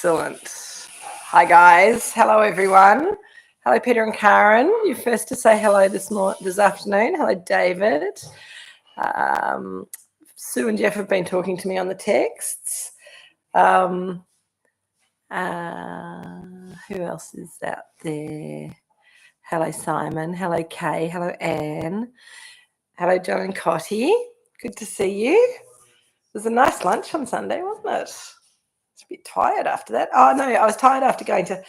Excellent. Hi, guys. Hello, everyone. Hello, Peter and Karen. You're first to say hello this afternoon. Hello, David. Sue and Jeff have been talking to me on the texts. Who else is out there? Hello, Simon. Hello, Kay. Hello, Anne. Hello, John and Cotty. Good to see you. It was a nice lunch on Sunday, wasn't it? I was a bit tired after that. Oh, no, I was tired after going to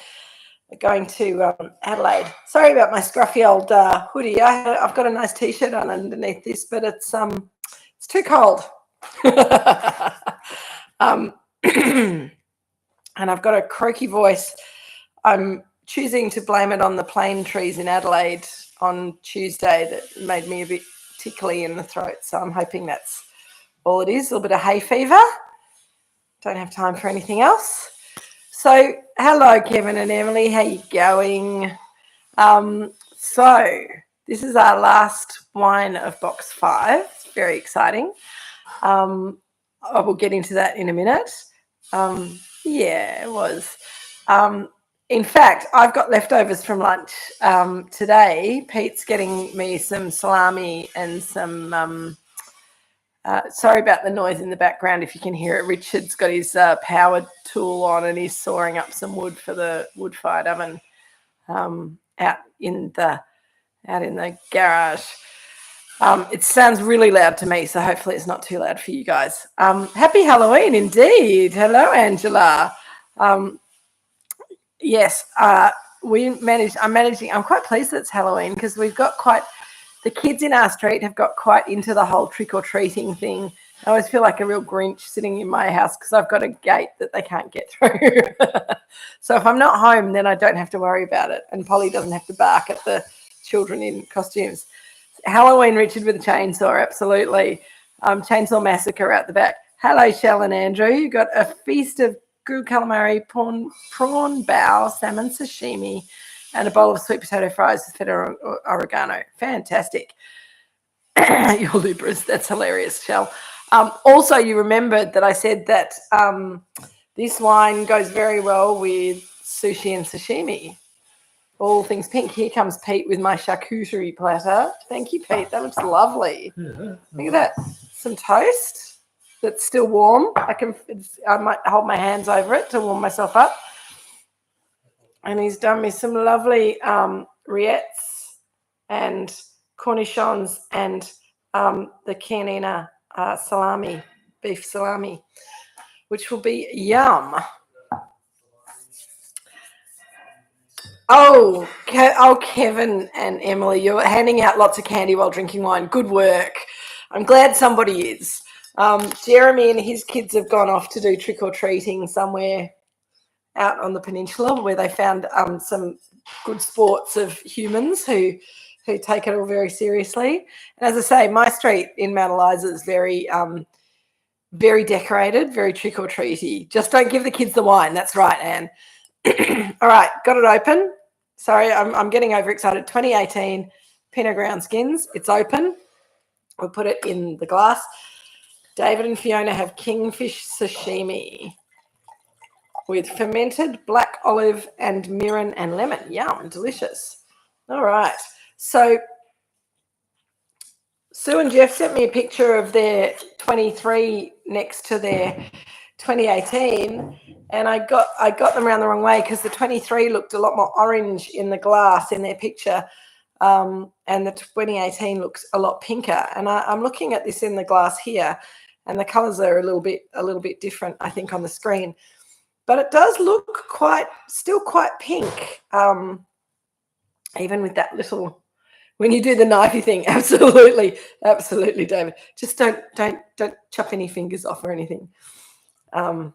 Adelaide. Sorry about my scruffy old hoodie. I've got a nice T-shirt on underneath this, but it's too cold. And I've got a croaky voice. I'm choosing to blame it on the plane trees in Adelaide on Tuesday that made me a bit tickly in the throat. So I'm hoping that's all it is, a little bit of hay fever. Don't have time for anything else. So hello, Kevin and Emily. How you going? So this is our last wine of box 5. It's very exciting. I will get into that in a minute. Yeah, it was. In fact, I've got leftovers from lunch today. Pete's getting me some salami and some sorry about the noise in the background if you can hear it. Richard's got his power tool on and he's sawing up some wood for the wood-fired oven out in the garage. It sounds really loud to me, so hopefully it's not too loud for you guys. Happy Halloween indeed. Hello, Angela. Yes, I'm quite pleased that it's Halloween because we've got the kids in our street have got quite into the whole trick-or-treating thing. I always feel like a real Grinch sitting in my house because I've got a gate that they can't get through. So if I'm not home, then I don't have to worry about it. And Polly doesn't have to bark at the children in costumes. Halloween, Richard with a chainsaw, absolutely. Chainsaw Massacre out the back. Hello, Shell and Andrew. You got a feast of grilled calamari, prawn bao, salmon sashimi, and a bowl of sweet potato fries with feta oregano. Fantastic. Your Libras, that's hilarious, Shell. Also, you remembered that I said that this wine goes very well with sushi and sashimi. All things pink. Here comes Pete with my charcuterie platter. Thank you, Pete. That looks lovely. Yeah. Look at that. Some toast that's still warm. I might hold my hands over it to warm myself up. And he's done me some lovely rillettes and cornichons and the Chianina salami, beef salami, which will be yum. Oh, Kevin and Emily, you're handing out lots of candy while drinking wine. Good work. I'm glad somebody is. Jeremy and his kids have gone off to do trick-or-treating somewhere out on the peninsula where they found some good sports of humans who take it all very seriously. And as I say, my street in Mount Eliza is very, very decorated, very trick-or-treaty. Just don't give the kids the wine. That's right, Anne. All right, got it open. Sorry, I'm getting overexcited. 2018 Pinot Ground Skins. It's open. We'll put it in the glass. David and Fiona have kingfish sashimi with fermented black olive and mirin and lemon. Yum, delicious. All right. So Sue and Jeff sent me a picture of their 23 next to their 2018, and I got them around the wrong way because the 23 looked a lot more orange in the glass in their picture, and the 2018 looks a lot pinker. And I'm looking at this in the glass here, and the colours are a little bit different, I think, on the screen. But it does look still quite pink, even with that little. When you do the knifey thing, absolutely, David. Just don't chop any fingers off or anything. Oh,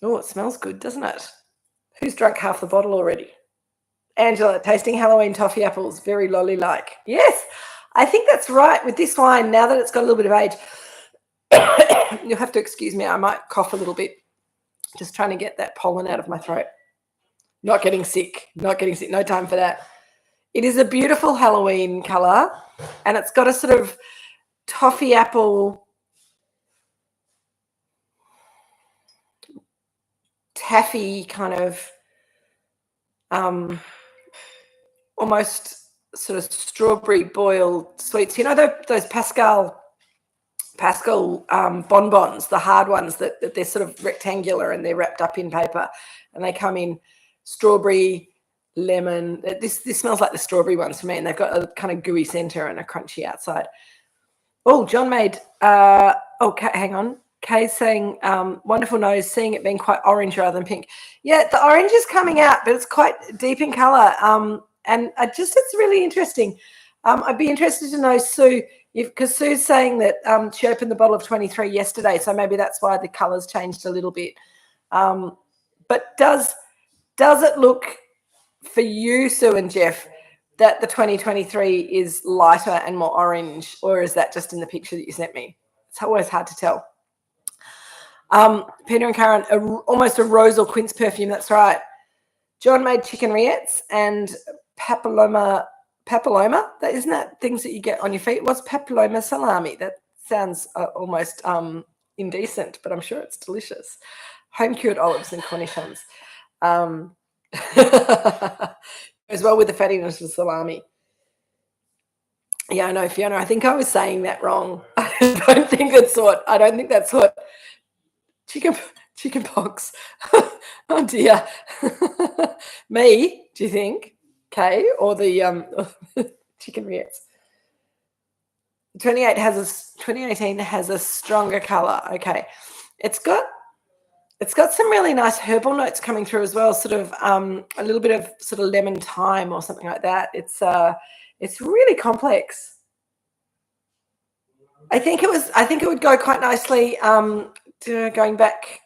it smells good, doesn't it? Who's drunk half the bottle already? Angela, tasting Halloween toffee apples, very lolly-like. Yes, I think that's right. With this wine, now that it's got a little bit of age, you'll have to excuse me. I might cough a little bit. Just trying to get that pollen out of my throat. Not getting sick. No time for that. It is a beautiful Halloween colour, and it's got a sort of toffee apple taffy kind of almost sort of strawberry boiled sweets. You know those Pascal bonbons, the hard ones that they're sort of rectangular and they're wrapped up in paper, and they come in strawberry, lemon. This smells like the strawberry ones for me, and they've got a kind of gooey center and a crunchy outside. Oh, John made hang on. Kay's saying wonderful nose, seeing it being quite orange rather than pink. Yeah, the orange is coming out, but it's quite deep in color. And it's really interesting. I'd be interested to know, Sue, because Sue's saying that she opened the bottle of 23 yesterday, so maybe that's why the colors changed a little bit. But does it look for you, Sue and Jeff, that the 2023 is lighter and more orange, or is that just in the picture that you sent me? It's always hard to tell. Peter and Karen, almost a rose or quince perfume. That's right. John made chicken rillettes and papilloma. That isn't that things that you get on your feet. What's papilloma salami? That sounds almost indecent, but I'm sure it's delicious. Home cured olives and cornichons. As well with the fattiness of salami. Yeah, I know, Fiona. I think I was saying that wrong. I don't think that's what chicken pox. Oh dear. Me, do you think? Kay, or the chicken rillettes? 2018 has a stronger color. Okay. It's got some really nice herbal notes coming through as well, sort of a little bit of sort of lemon thyme or something like that. It's really complex. I think it would go quite nicely going back.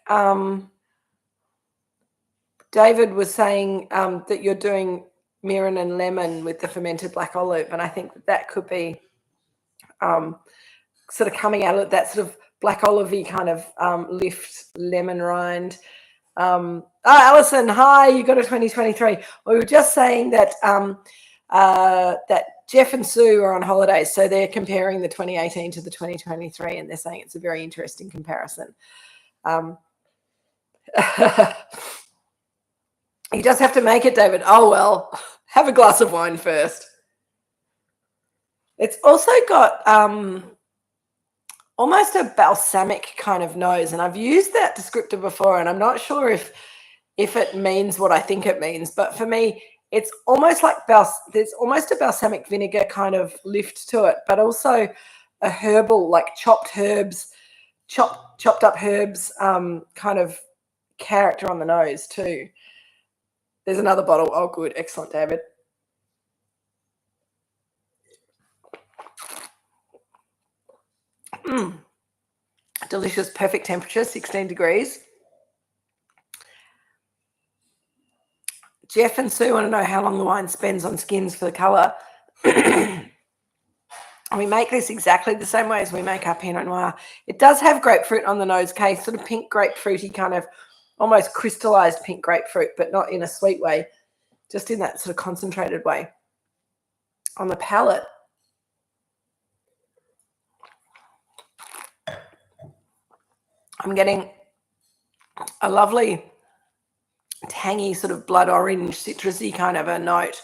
David was saying that you're doing mirin and lemon with the fermented black olive, and I think that could be sort of coming out of that sort of black olivey kind of lift lemon rind. Alison, hi, you got a 2023. We were just saying that that Jeff and Sue are on holidays, so they're comparing the 2018 to the 2023, and they're saying it's a very interesting comparison. You just have to make it, David. Oh, well, have a glass of wine first. It's also got almost a balsamic kind of nose, and I've used that descriptor before, and I'm not sure if it means what I think it means, but for me, it's almost like there's almost a balsamic vinegar kind of lift to it, but also a herbal, like chopped up herbs kind of character on the nose too. There's another bottle. Oh, good. Excellent, David. Delicious, perfect temperature, 16 degrees. Jeff and Sue want to know how long the wine spends on skins for the colour. We make this exactly the same way as we make our Pinot Noir. It does have grapefruit on the nose case, sort of pink grapefruity kind of almost crystallized pink grapefruit, but not in a sweet way, just in that sort of concentrated way. On the palate, I'm getting a lovely tangy sort of blood orange, citrusy kind of a note.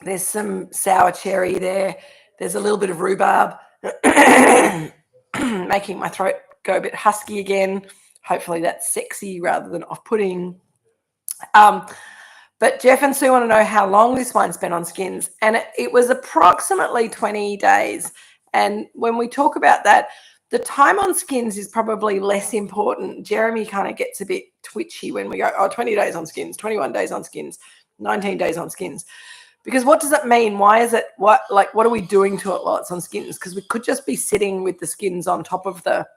There's some sour cherry there. There's a little bit of rhubarb, making my throat go a bit husky again. Hopefully that's sexy rather than off-putting. But Jeff and Sue want to know how long this wine spent on skins, and it was approximately 20 days. And when we talk about that, the time on skins is probably less important. Jeremy kind of gets a bit twitchy when we go, 20 days on skins, 21 days on skins, 19 days on skins. Because what does it mean? Why is it, what are we doing to it while it's on skins? Because we could just be sitting with the skins on top of the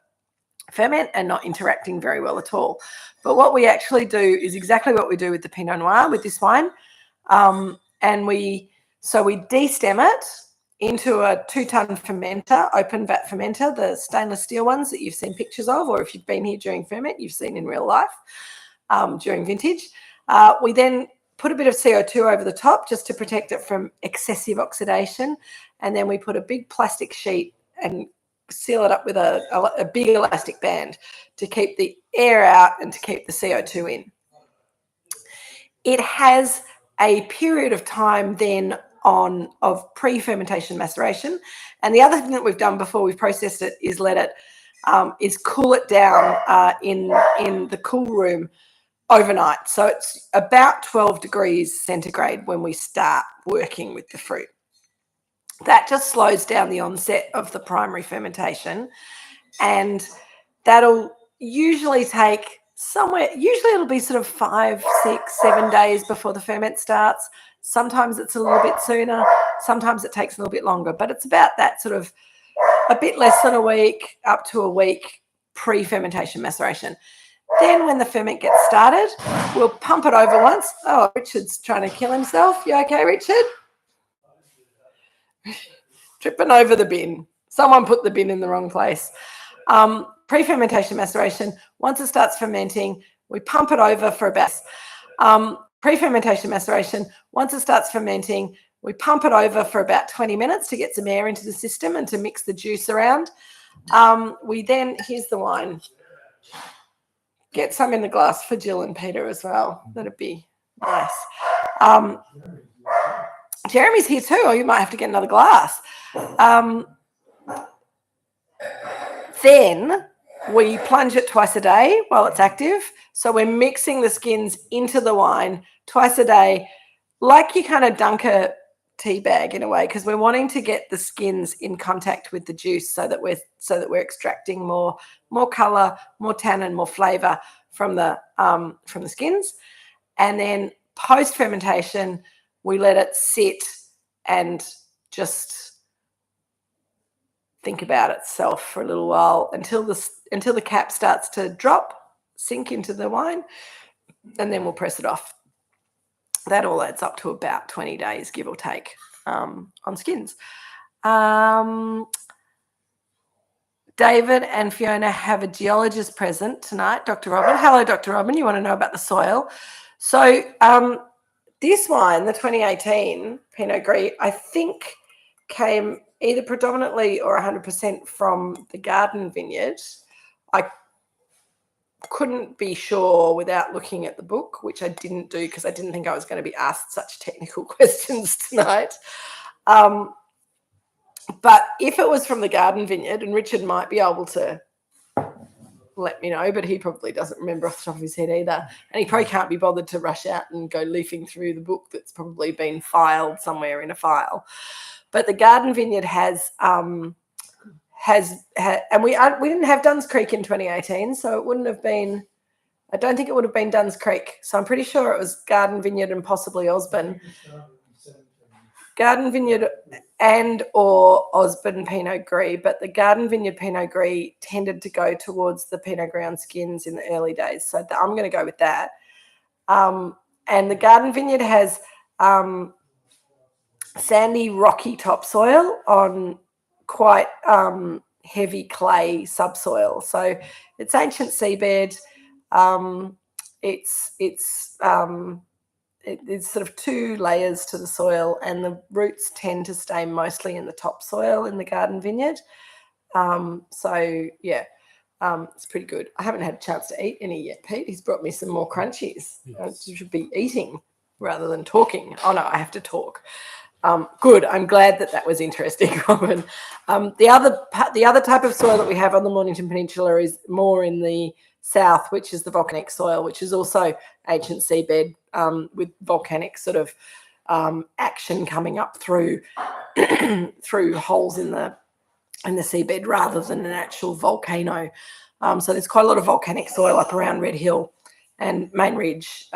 ferment and not interacting very well at all. But what we actually do is exactly what we do with the Pinot Noir with this wine. And we de-stem it into a 2-ton fermenter, open vat fermenter, the stainless steel ones that you've seen pictures of, or if you've been here during ferment, you've seen in real life during vintage. We then put a bit of CO2 over the top just to protect it from excessive oxidation. And then we put a big plastic sheet and seal it up with a big elastic band to keep the air out and to keep the CO2 in. It has a period of time then of pre-fermentation maceration. And the other thing that we've done before we've processed it is let it is cool it down in the cool room overnight. So it's about 12 degrees centigrade when we start working with the fruit. That just slows down the onset of the primary fermentation, and that'll usually take usually it'll be sort of 5, 6, 7 days before the ferment starts. Sometimes it's a little bit sooner, sometimes it takes a little bit longer, but it's about that sort of a bit less than a week up to a week pre-fermentation maceration. Then when the ferment gets started, we'll pump it over once. Oh, Richard's trying to kill himself. You okay, Richard? Tripping over the bin. Someone put the bin in the wrong place. Pre-fermentation maceration, once it starts fermenting, we pump it over for about pre-fermentation maceration, once it starts fermenting, we pump it over for about 20 minutes to get some air into the system and to mix the juice around. We then, here's the wine. Get some in the glass for Jill and Peter as well. That'd be nice. Jeremy's here too, or you might have to get another glass. Then we plunge it twice a day while it's active. So we're mixing the skins into the wine twice a day, like you kind of dunk a tea bag in a way, because we're wanting to get the skins in contact with the juice so that we're extracting more color, more tannin, more flavor from the skins. And then post fermentation, we let it sit and just think about itself for a little while until the cap starts to sink into the wine, and then we'll press it off. That all adds up to about 20 days, give or take, on skins. David and Fiona have a geologist present tonight, Dr. Robin. Hello, Dr. Robin. You want to know about the soil? So this wine, the 2018 Pinot Gris, I think came either predominantly or 100% from the garden vineyard. I couldn't be sure without looking at the book, which I didn't do because I didn't think I was going to be asked such technical questions tonight. But if it was from the garden vineyard, and Richard might be able to let me know, but he probably doesn't remember off the top of his head either. And he probably can't be bothered to rush out and go leafing through the book that's probably been filed somewhere in a file. But the garden vineyard and we didn't have Duns Creek in 2018, so it wouldn't have been, I don't think it would have been Duns Creek. So I'm pretty sure it was garden vineyard and possibly Osborne. Garden vineyard and or Osborne Pinot Gris, but the garden vineyard Pinot Gris tended to go towards the Pinot Gris on skins in the early days. So I'm going to go with that. And the garden vineyard has sandy, rocky topsoil on quite heavy clay subsoil. So it's ancient seabed. There's sort of two layers to the soil, and the roots tend to stay mostly in the topsoil in the garden vineyard. It's pretty good. I haven't had a chance to eat any yet, Pete. He's brought me some more crunchies. Yes. I should be eating rather than talking. Oh, no, I have to talk. Good. I'm glad that was interesting, Robin. The other type of soil that we have on the Mornington Peninsula is more in the south, which is the volcanic soil, which is also ancient seabed with volcanic sort of action coming up through through holes in the seabed rather than an actual volcano. So there's quite a lot of volcanic soil up around Red Hill and Main Ridge,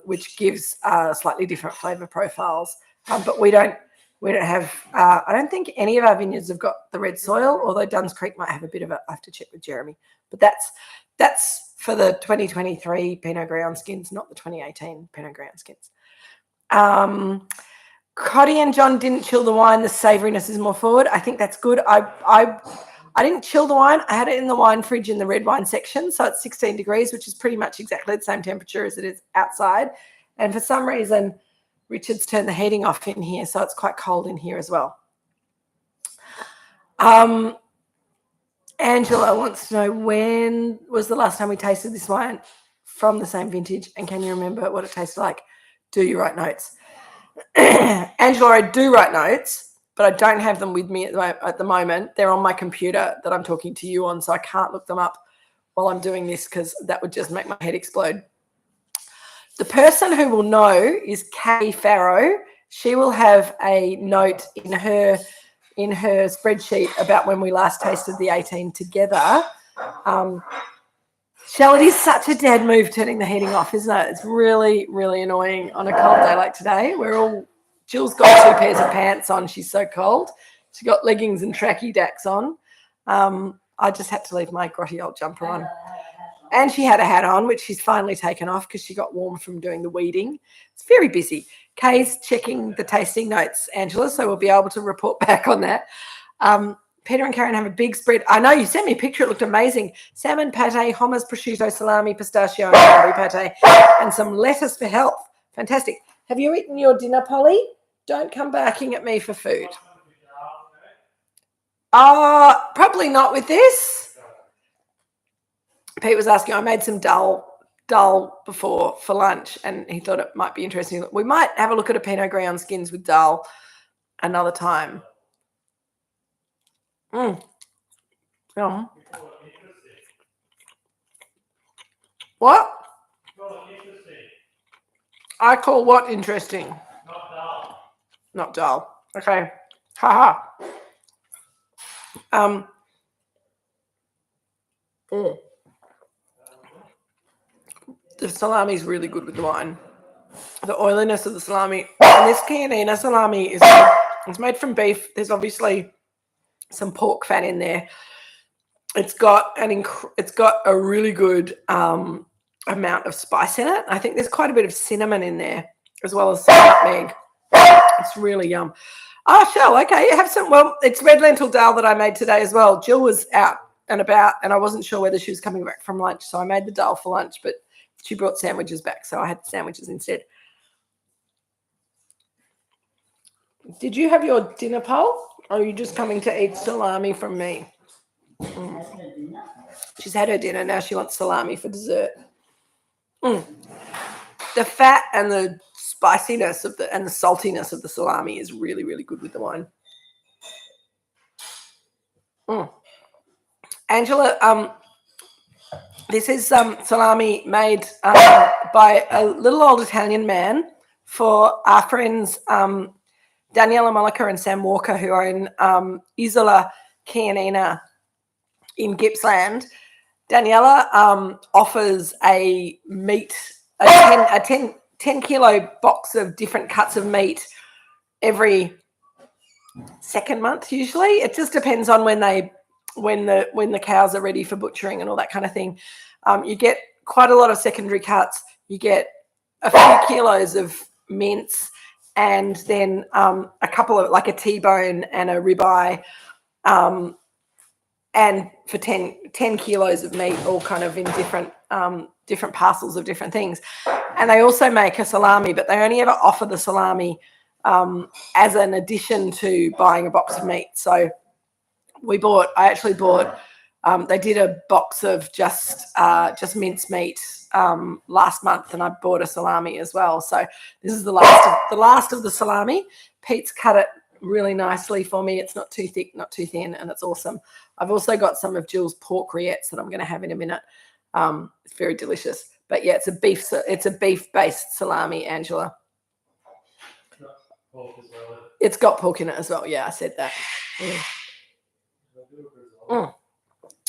which gives slightly different flavour profiles. But we don't have, I don't think any of our vineyards have got the red soil, although Duns Creek might have a bit of it. I have to check with Jeremy. But that's for the 2023 Pinot Gris on skins, not the 2018 Pinot Gris on skins. Coddy and John didn't chill the wine. The savouriness is more forward. I think that's good. I didn't chill the wine. I had it in the wine fridge in the red wine section. So it's 16 degrees, which is pretty much exactly the same temperature as it is outside. And for some reason, Richard's turned the heating off in here, so it's quite cold in here as well. Angela wants to know, when was the last time we tasted this wine from the same vintage, and can you remember what it tasted like? Do you write notes? Angela, I do write notes, but I don't have them with me at the moment. They're on my computer that I'm talking to you on, so I can't look them up while I'm doing this because that would just make my head explode. The person who will know is Kay Farrow. She will have a note in her spreadsheet about when we last tasted the 18 together. Shell, it is such a dead move turning the heating off, isn't it? It's really, really annoying on a cold day like today. Jill's got 2 pairs of pants on. She's so cold. She got leggings and tracky dacks on. I just had to leave my grotty old jumper on. And she had a hat on, which she's finally taken off because she got warm from doing the weeding. It's very busy. Kay's checking the tasting notes, Angela, so we'll be able to report back on that. Peter and Karen have a big spread. I know, you sent me a picture. It looked amazing. Salmon pate, hummus, prosciutto, salami, pistachio, and cranberry pate, and some lettuce for health. Fantastic. Have you eaten your dinner, Polly? Don't come barking at me for food. Probably not with this. Pete was asking, I made some dal before for lunch, and he thought it might be interesting. We might have a look at a Pinot Gris on skins with dal another time. Yeah. What? I call what interesting? Not dull. Not dull. Okay. Haha. The salami is really good with the wine. The oiliness of the salami. And this Chianina salami it's made from beef. There's obviously some pork fat in there. It's got a really good amount of spice in it. I think there's quite a bit of cinnamon in there as well as some nutmeg. It's really yum. Oh, Shell, okay, you have some. Well, it's red lentil dal that I made today as well. Jill was out and about, and I wasn't sure whether she was coming back from lunch, so I made the dal for lunch, but she brought sandwiches back, so I had the sandwiches instead. Did you have your dinner, Pole, or are you just coming to eat salami from me? She's had her dinner. Now she wants salami for dessert. The fat and the spiciness and the saltiness of the salami is really, really good with the wine. Angela, this is salami made by a little old Italian man for our friends Daniela Mollica and Sam Walker, who are in Isola Chianina in Gippsland. Daniela offers a 10 kilo box of different cuts of meat every second month usually. It just depends on when the cows are ready for butchering and all that kind of thing. You get quite a lot of secondary cuts. You get a few kilos of mince, and then a couple of, like a T-bone and a ribeye, and for 10 kilos of meat, all kind of in different parcels of different things. And they also make a salami, but they only ever offer the salami as an addition to buying a box of meat. So I actually bought, they did a box of just minced meat last month, and I bought a salami as well. So this is the last of the salami. Pete's cut it really nicely for me. It's not too thick, not too thin, and it's awesome. I've also got some of Jill's pork rillettes that I'm going to have in a minute. It's very delicious. But yeah, it's a beef-based salami, Angela. It's got pork in it as well. Yeah, I said that.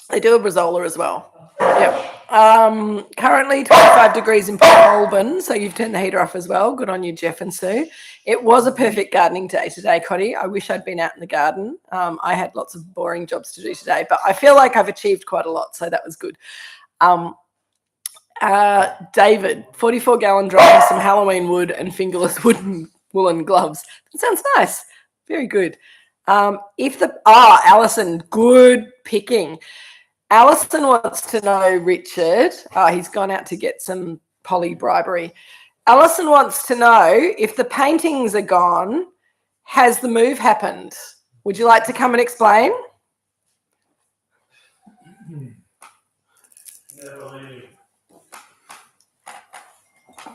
They do a Brazola as well. Yep. Currently 25 degrees in Port Holborn, so you've turned the heater off as well. Good on you, Jeff and Sue. It was a perfect gardening day today, Cotty. I wish I'd been out in the garden. I had lots of boring jobs to do today, but I feel like I've achieved quite a lot, so that was good. David, 44-gallon drum, some Halloween wood and fingerless woolen gloves. That sounds nice. Very good. Alison, good picking. Alison wants to know, Richard, he's gone out to get some poly bribery. Alison wants to know, if the paintings are gone, has the move happened? Would you like to come and explain?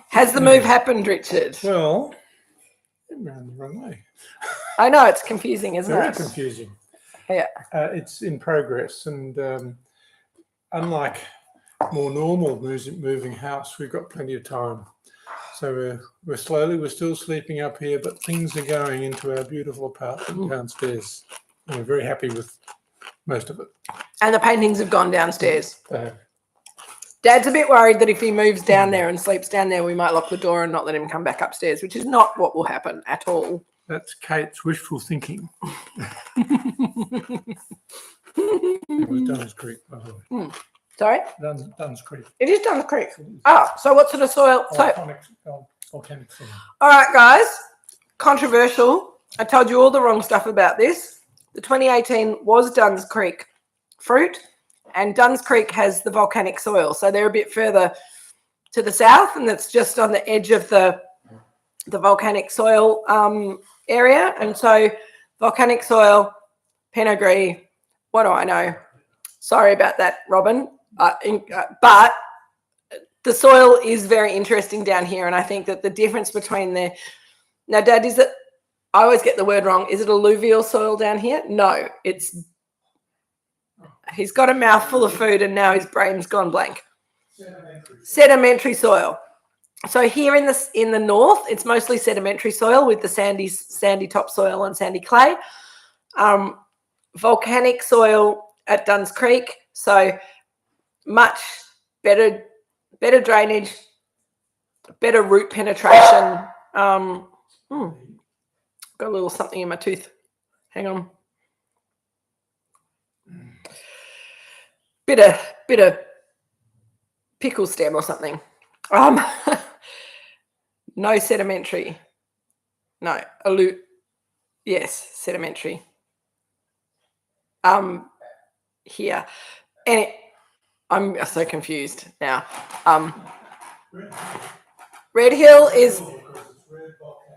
Has the move happened, Richard? Well, I'm around the wrong way. I know, it's confusing, isn't Very it? confusing. Yeah. It's in progress, and unlike more normal moving house, we've got plenty of time. So we're still sleeping up here, but things are going into our beautiful apartment downstairs. And we're very happy with most of it. And the paintings have gone downstairs. Dad's a bit worried that if he moves down there and sleeps down there, we might lock the door and not let him come back upstairs, which is not what will happen at all. That's Kate's wishful thinking. It was Duns Creek, by the way. Sorry? Duns Creek. It is Duns Creek. So what sort of soil? Volcanic soil. All right, guys. Controversial. I told you all the wrong stuff about this. The 2018 was Duns Creek fruit, and Duns Creek has the volcanic soil. So they're a bit further to the south, and it's just on the edge of the volcanic soil area. And so volcanic soil, Pinot Gris, what do I know? Sorry about that, Robin. But the soil is very interesting down here, and I think that the difference between now, Dad, is it? I always get the word wrong. Is it alluvial soil down here? No, it's. He's got a mouthful of food, and now his brain's gone blank. Sedimentary soil. So here in the north, it's mostly sedimentary soil with the sandy topsoil and sandy clay. Volcanic soil at Duns Creek, so much better drainage, better root penetration. Got a little something in my tooth. Hang on. Bit of pickle stem or something. No sedimentary. No, yes, sedimentary. Here. And I'm so confused now. Red Hill is,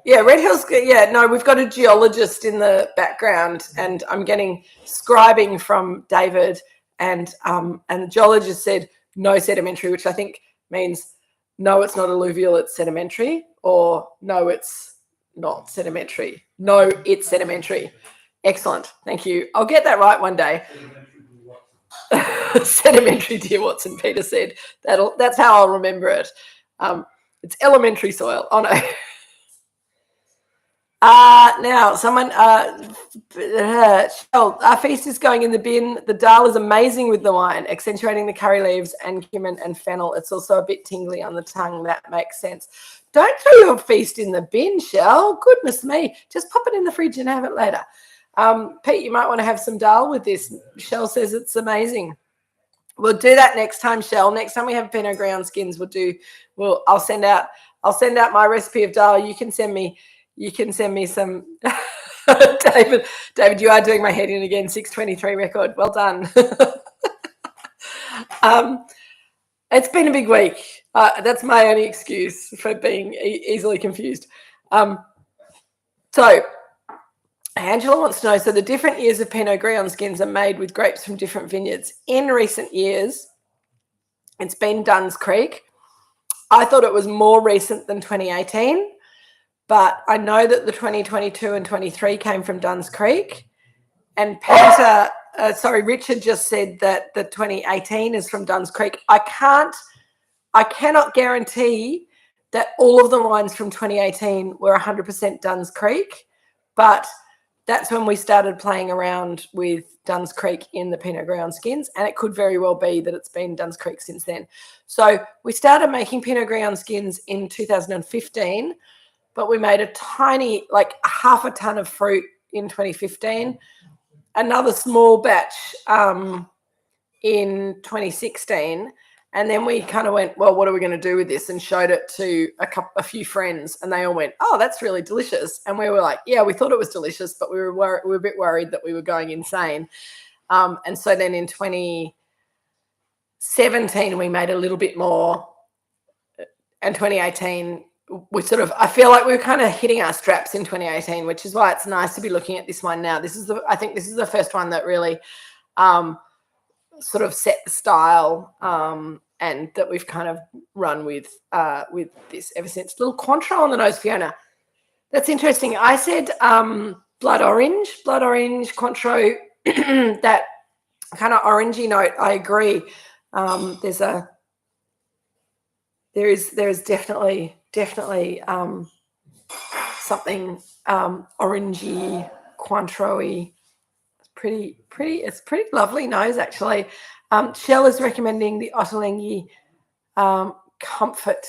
Red Hill's, no, we've got a geologist in the background, and I'm getting scribing from David, and the geologist said no sedimentary, which I think means no, it's not alluvial, it's sedimentary, or no, it's not sedimentary. No, it's sedimentary. Excellent. Thank you. I'll get that right one day. Sedimentary, dear Watson, Peter said. That's how I'll remember it. It's elementary soil. Oh, no. Now, someone, our feast is going in the bin. The dal is amazing with the wine, accentuating the curry leaves and cumin and fennel. It's also a bit tingly on the tongue. That makes sense. Don't throw your feast in the bin, Shell. Goodness me. Just pop it in the fridge and have it later. Pete, you might want to have some dal with this. Shell says it's amazing. We'll do that next time, Shell. Next time we have Pinot Gris on skins, I'll send out my recipe of dal. You can send me some. David, you are doing my head in again. 6:23 record. Well done. It's been a big week. That's my only excuse for being easily confused. So Angela wants to know, so the different years of Pinot Gris on skins are made with grapes from different vineyards. In recent years, it's been Duns Creek. I thought it was more recent than 2018, but I know that the 2022 and 23 came from Duns Creek. And Richard just said that the 2018 is from Duns Creek. I cannot guarantee that all of the wines from 2018 were 100% Duns Creek, but that's when we started playing around with Duns Creek in the Pinot Gris on skins, and it could very well be that it's been Duns Creek since then. So we started making Pinot Gris on skins in 2015, but we made a tiny, like half a ton of fruit in 2015, another small batch in 2016, and then we kind of went, well, what are we going to do with this? And showed it to a few friends, and they all went, oh, that's really delicious. And we were like, yeah, we thought it was delicious, but we were a bit worried that we were going insane. And so then in 2017, we made a little bit more, and 2018, I feel like we were kind of hitting our straps in 2018, which is why it's nice to be looking at this one now. I think this is the first one that really sort of set the style, and that we've kind of run with this ever since. Little Cointreau on the nose, Fiona. That's interesting. I said blood orange, Cointreau, that kind of orangey note. I agree. There is definitely something orangey, Cointreau-y. It's pretty lovely nose, actually. Shell is recommending the Ottolenghi comfort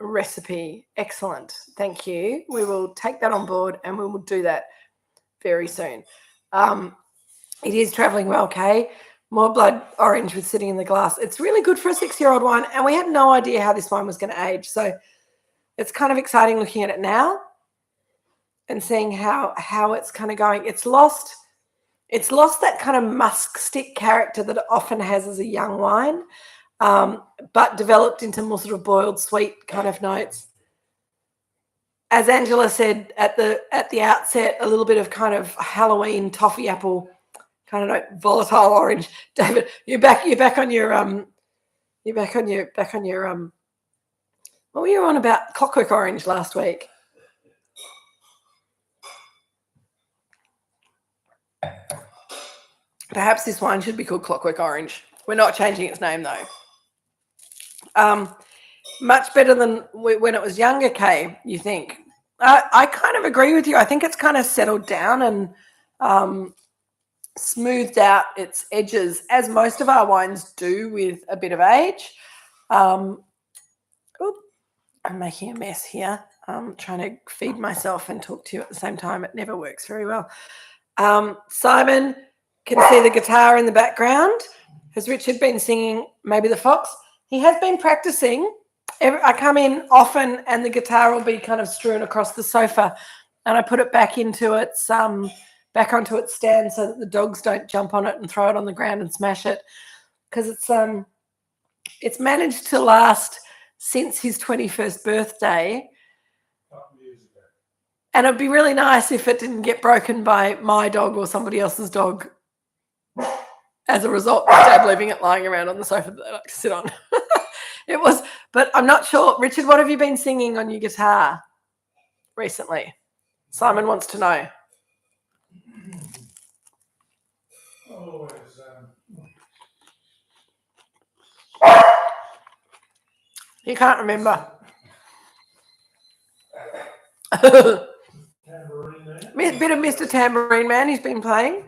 recipe. Excellent. Thank you. We will take that on board and we will do that very soon. It is travelling well, Kay. More blood orange was sitting in the glass. It's really good for a 6-year-old wine, and we had no idea how this wine was going to age. So it's kind of exciting looking at it now and seeing how it's kind of going. It's lost that kind of musk stick character that it often has as a young wine, but developed into more sort of boiled sweet kind of notes. As Angela said at the outset, a little bit of kind of Halloween toffee apple kind of note, volatile orange. David, you're back on your what were you on about? Clockwork orange last week. Perhaps this wine should be called Clockwork Orange. We're not changing its name, though. Much better than when it was younger, Kay, you think? I kind of agree with you. I think it's kind of settled down and smoothed out its edges, as most of our wines do with a bit of age. I'm making a mess here. I'm trying to feed myself and talk to you at the same time. It never works very well. Simon can see the guitar in the background. Has Richard been singing Maybe the Fox? He has been practicing. I come in often and the guitar will be kind of strewn across the sofa, and I put it back onto its stand so that the dogs don't jump on it and throw it on the ground and smash it, because it's managed to last since his 21st birthday. And it'd be really nice if it didn't get broken by my dog or somebody else's dog as a result of Dad leaving it lying around on the sofa that I like to sit on. It was, but I'm not sure. Richard, what have you been singing on your guitar recently? Simon wants to know. You can't remember. A bit of Mr. Tambourine Man he's been playing.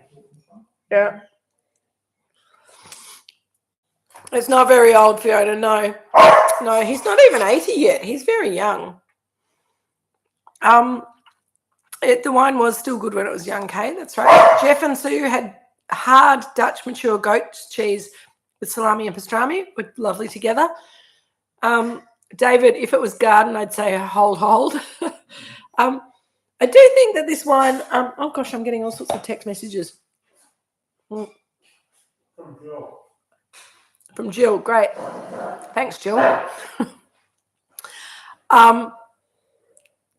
Yeah. It's not very old, Fiona, no. No, he's not even 80 yet. He's very young. The wine was still good when it was young, Kay. That's right. Jeff and Sue had hard Dutch mature goat cheese with salami and pastrami. Were lovely together. David, if it was garden, I'd say hold. I do think that this wine, oh gosh, I'm getting all sorts of text messages. From Jill, great. Thanks, Jill.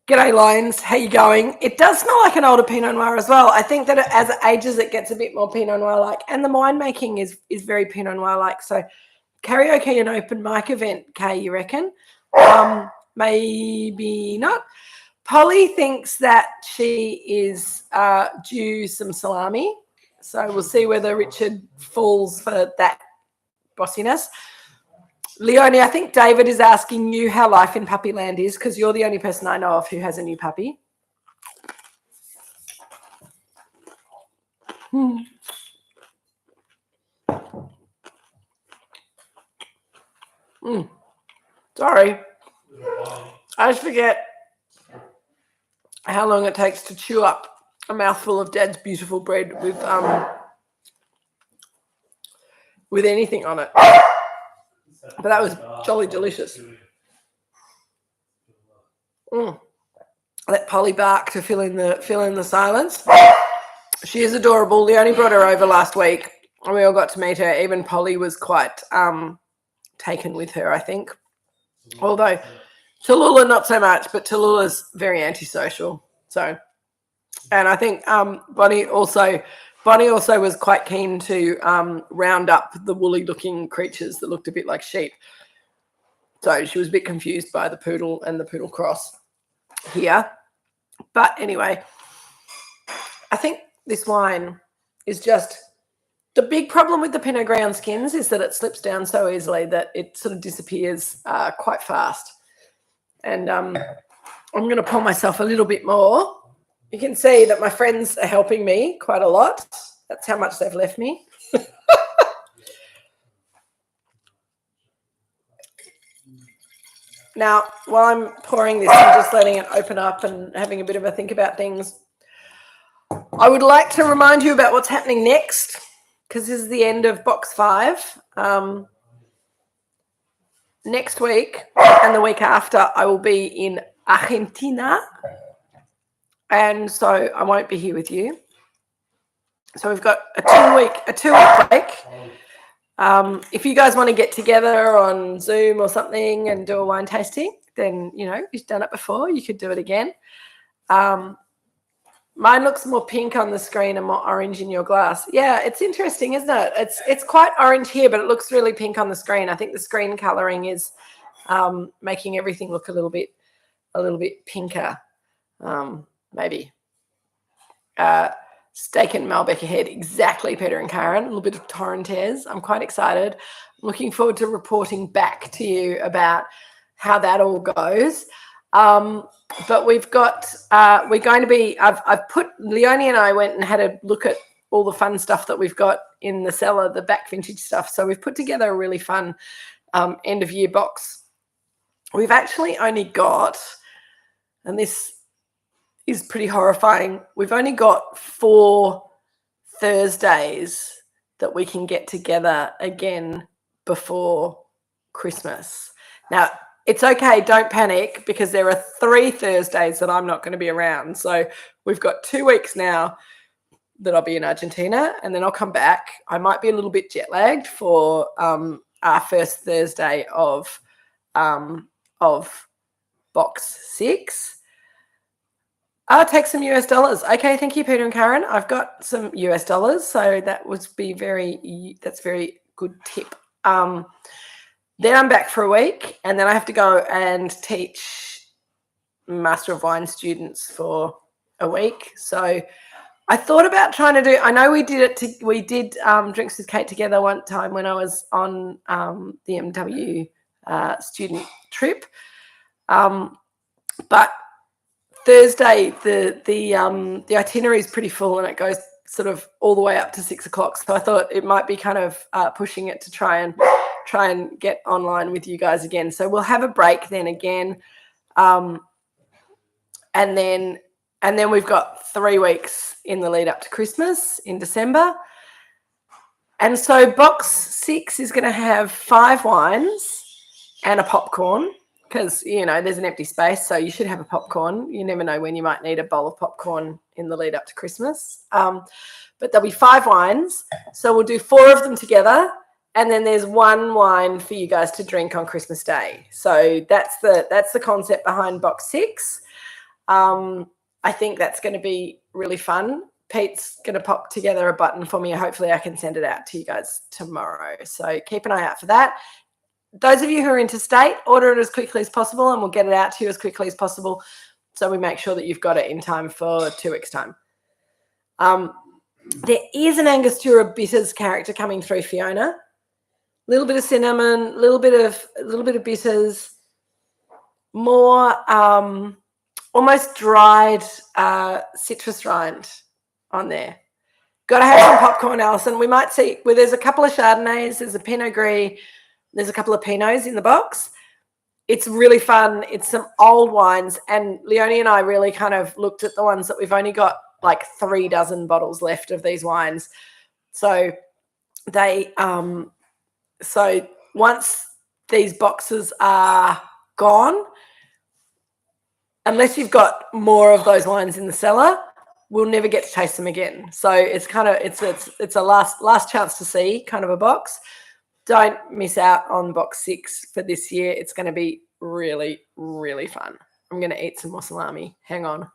G'day, Lions. How you going? It does smell like an older Pinot Noir as well. I think that as it ages, it gets a bit more Pinot Noir-like, and the winemaking is very Pinot Noir-like. So karaoke and open mic event, Kay, you reckon? Maybe not. Polly thinks that she is due some salami. So we'll see whether Richard falls for that bossiness. Leonie, I think David is asking you how life in Puppyland is, because you're the only person I know of who has a new puppy. Sorry. I just forget how long it takes to chew up a mouthful of Dad's beautiful bread with anything on it. But that was jolly delicious. Let Polly bark to fill in the silence. She is adorable. Leonie brought her over last week and we all got to meet her. Even Polly was quite taken with her, I think. Although Tallulah not so much, but Tallulah's very antisocial. So, and I think Bonnie also Bonnie also was quite keen to round up the woolly-looking creatures that looked a bit like sheep. So she was a bit confused by the poodle and the poodle cross here. But anyway, I think this wine is just... The big problem with the Pinot Gris on skins is that it slips down so easily that it sort of disappears quite fast. And I'm going to pour myself a little bit more. You can see that my friends are helping me quite a lot. That's how much they've left me. Now, while I'm pouring this, I'm just letting it open up and having a bit of a think about things. I would like to remind you about what's happening next, because this is the end of box 5. Next week and the week after, I will be in Argentina. And so I won't be here with you. So we've got a two-week break. If you guys want to get together on Zoom or something and do a wine tasting, then, you know, you've done it before. You could do it again. Mine looks more pink on the screen and more orange in your glass. Yeah, it's interesting, isn't it? It's quite orange here, but it looks really pink on the screen. I think the screen colouring is making everything look a little bit pinker. Maybe. Steak and Malbec ahead. Exactly, Peter and Karen. A little bit of Torrentes. I'm quite excited. I'm looking forward to reporting back to you about how that all goes. But we've got, we're going to be, I've put, Leonie and I went and had a look at all the fun stuff that we've got in the cellar, the back vintage stuff. So we've put together a really fun end of year box. We've actually only got, and this is pretty horrifying, we've only got 4 Thursdays that we can get together again before Christmas. Now, it's okay, don't panic, because there are 3 Thursdays that I'm not going to be around. So we've got 2 weeks now that I'll be in Argentina, and then I'll come back. I might be a little bit jet lagged for our first Thursday of box 6. I'll take some US dollars. Okay, thank you, Peter and Karen. I've got some US dollars, so that would be that's very good tip. Then I'm back for a week, and then I have to go and teach Master of Wine students for a week. So I thought about trying to do, I know we did Drinks with Kate together one time when I was on the MW student trip. But Thursday, the itinerary is pretty full, and it goes sort of all the way up to 6 o'clock. So I thought it might be kind of pushing it to try and get online with you guys again. So we'll have a break then again, and then we've got 3 weeks in the lead up to Christmas in December. And so box 6 is going to have 5 wines and a popcorn, because, you know, there's an empty space, so you should have a popcorn. You never know when you might need a bowl of popcorn in the lead up to Christmas. But there'll be 5 wines, so we'll do 4 of them together, and then there's 1 wine for you guys to drink on Christmas Day. So that's the concept behind box 6. I think that's going to be really fun. Pete's going to pop together a button for me. Hopefully I can send it out to you guys tomorrow. So keep an eye out for that. Those of you who are interstate, order it as quickly as possible, and we'll get it out to you as quickly as possible, so we make sure that you've got it in time for 2 weeks' time. There is an Angostura bitters character coming through, Fiona. A little bit of cinnamon, a little bit of bitters, more almost dried citrus rind on there. Got to have some popcorn, Alison. We might see, well, there's a couple of Chardonnays, there's a Pinot Gris, there's a couple of Pinots in the box. It's really fun. It's some old wines, and Leonie and I really kind of looked at the ones that we've only got like 3 dozen bottles left of these wines. So they, so once these boxes are gone, unless you've got more of those wines in the cellar, we'll never get to taste them again. So it's kind of, it's a last chance to see kind of a box. Don't miss out on box 6 for this year. It's going to be really, really fun. I'm going to eat some more salami. Hang on.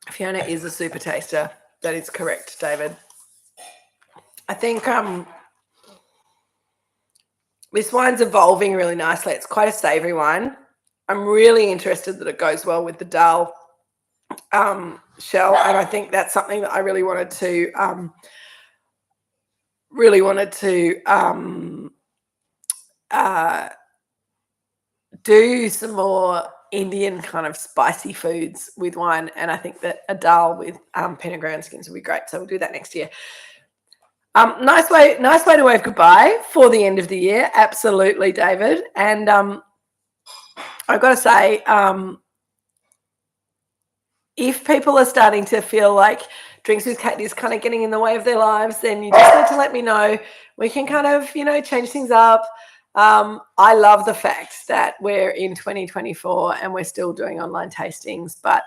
Fiona is a super taster. That is correct, David. I think this wine's evolving really nicely. It's quite a savoury wine. I'm really interested that it goes well with the dal shell, and I think that's something that I really wanted to do some more Indian kind of spicy foods with wine, and I think that a dal with Pinot Gris and skins will be great. So we'll do that next year. Nice way to wave goodbye for the end of the year. Absolutely, David. And I've got to say, if people are starting to feel like Drinks with Kate is kind of getting in the way of their lives, then you just need to let me know. We can kind of, change things up. I love the fact that we're in 2024 and we're still doing online tastings, but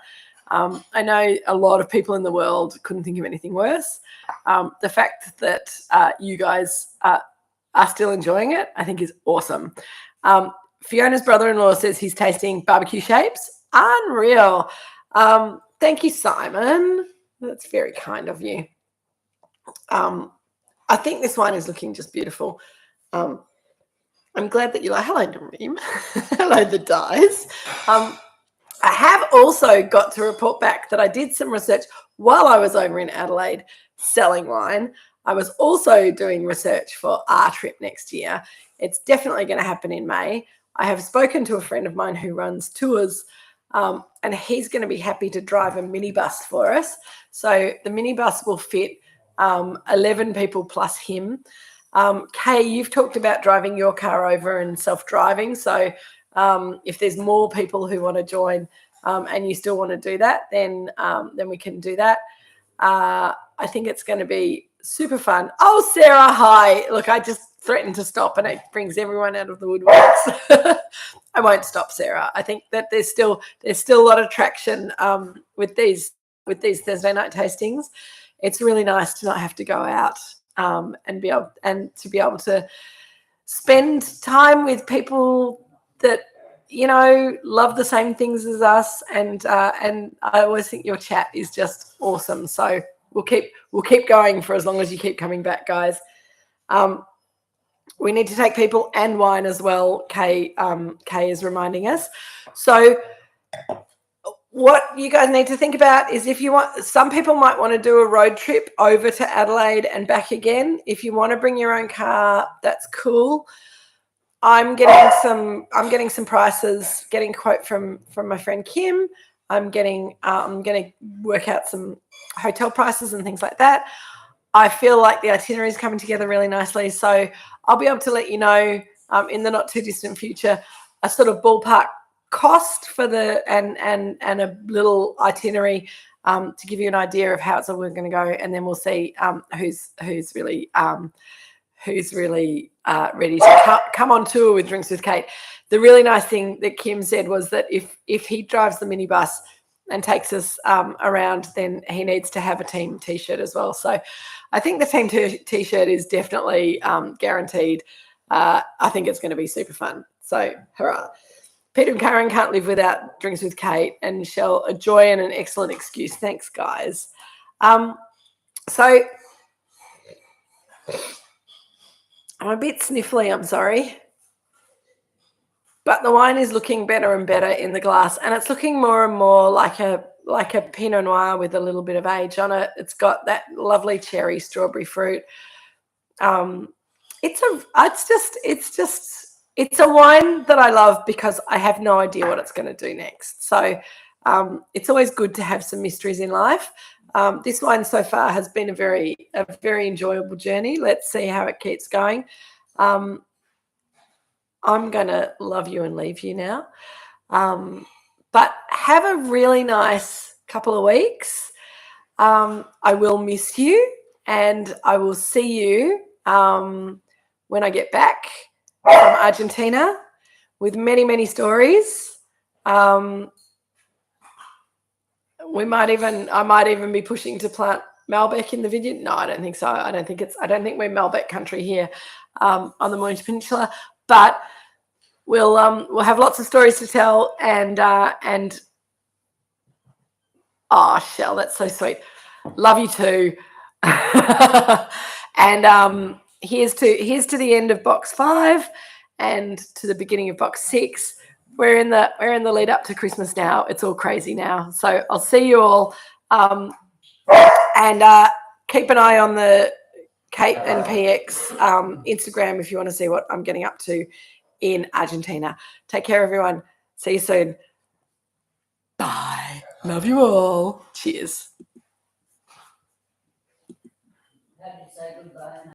I know a lot of people in the world couldn't think of anything worse. The fact that you guys are still enjoying it, I think is awesome. Fiona's brother-in-law says he's tasting barbecue shapes. Unreal. Thank you, Simon. That's very kind of you. I think this wine is looking just beautiful. I'm glad that you like. Hello, Nareem. Hello, the Dies. I have also got to report back that I did some research while I was over in Adelaide selling wine. I was also doing research for our trip next year. It's definitely going to happen in May. I have spoken to a friend of mine who runs tours, and he's going to be happy to drive a minibus for us. So the minibus will fit 11 people plus him. Kay, you've talked about driving your car over and self-driving. So if there's more people who want to join and you still want to do that, then we can do that. I think it's going to be super fun. Oh, Sarah, hi. Look, I just threatened to stop and it brings everyone out of the woodworks. I won't stop, Sarah. I think that there's still a lot of traction with these Thursday night tastings. It's really nice to not have to go out and to be able to spend time with people that love the same things as us, and I always think your chat is just awesome. So we'll keep going for as long as you keep coming back, guys. We need to take people and wine as well. Kay is reminding us. So what you guys need to think about is, if you want, some people might want to do a road trip over to Adelaide and back again. If you want to bring your own car, that's cool. I'm getting some prices, getting a quote from my friend Kim. I'm going to work out some hotel prices and things like that. I feel like the itinerary is coming together really nicely. So I'll be able to let you know in the not too distant future a sort of ballpark cost for and a little itinerary to give you an idea of how it's all going to go, and then we'll see who's really ready to come on tour with Drinks with Kate. The really nice thing that Kim said was that if he drives the minibus and takes us around, then he needs to have a team T-shirt as well. So I think the team T-shirt is definitely guaranteed. I think it's going to be super fun. So hurrah. Peter and Karen can't live without Drinks with Kate, and Michelle, a joy and an excellent excuse. Thanks, guys. So I'm a bit sniffly, I'm sorry. But the wine is looking better and better in the glass, and it's looking more and more like a Pinot Noir with a little bit of age on it. It's got that lovely cherry strawberry fruit. It's a wine that I love because I have no idea what it's going to do next. So it's always good to have some mysteries in life. This wine so far has been a very enjoyable journey. Let's see how it keeps going. I'm going to love you and leave you now. But have a really nice couple of weeks. I will miss you, and I will see you when I get back from Argentina with many, many stories. I might even be pushing to plant Malbec in the vineyard? No, I don't think so. I don't think we're Malbec country here on the Mornington Peninsula, but we'll have lots of stories to tell, and oh, Shell, that's so sweet. Love you too. And here's to the end of box 5 and to the beginning of box 6. We're in the lead up to Christmas now. It's all crazy now. So I'll see you all. And keep an eye on the Kate and PX Instagram if you want to see what I'm getting up to in Argentina. Take care, everyone. See you soon. Bye. Love you all. Cheers. How do you say goodbye?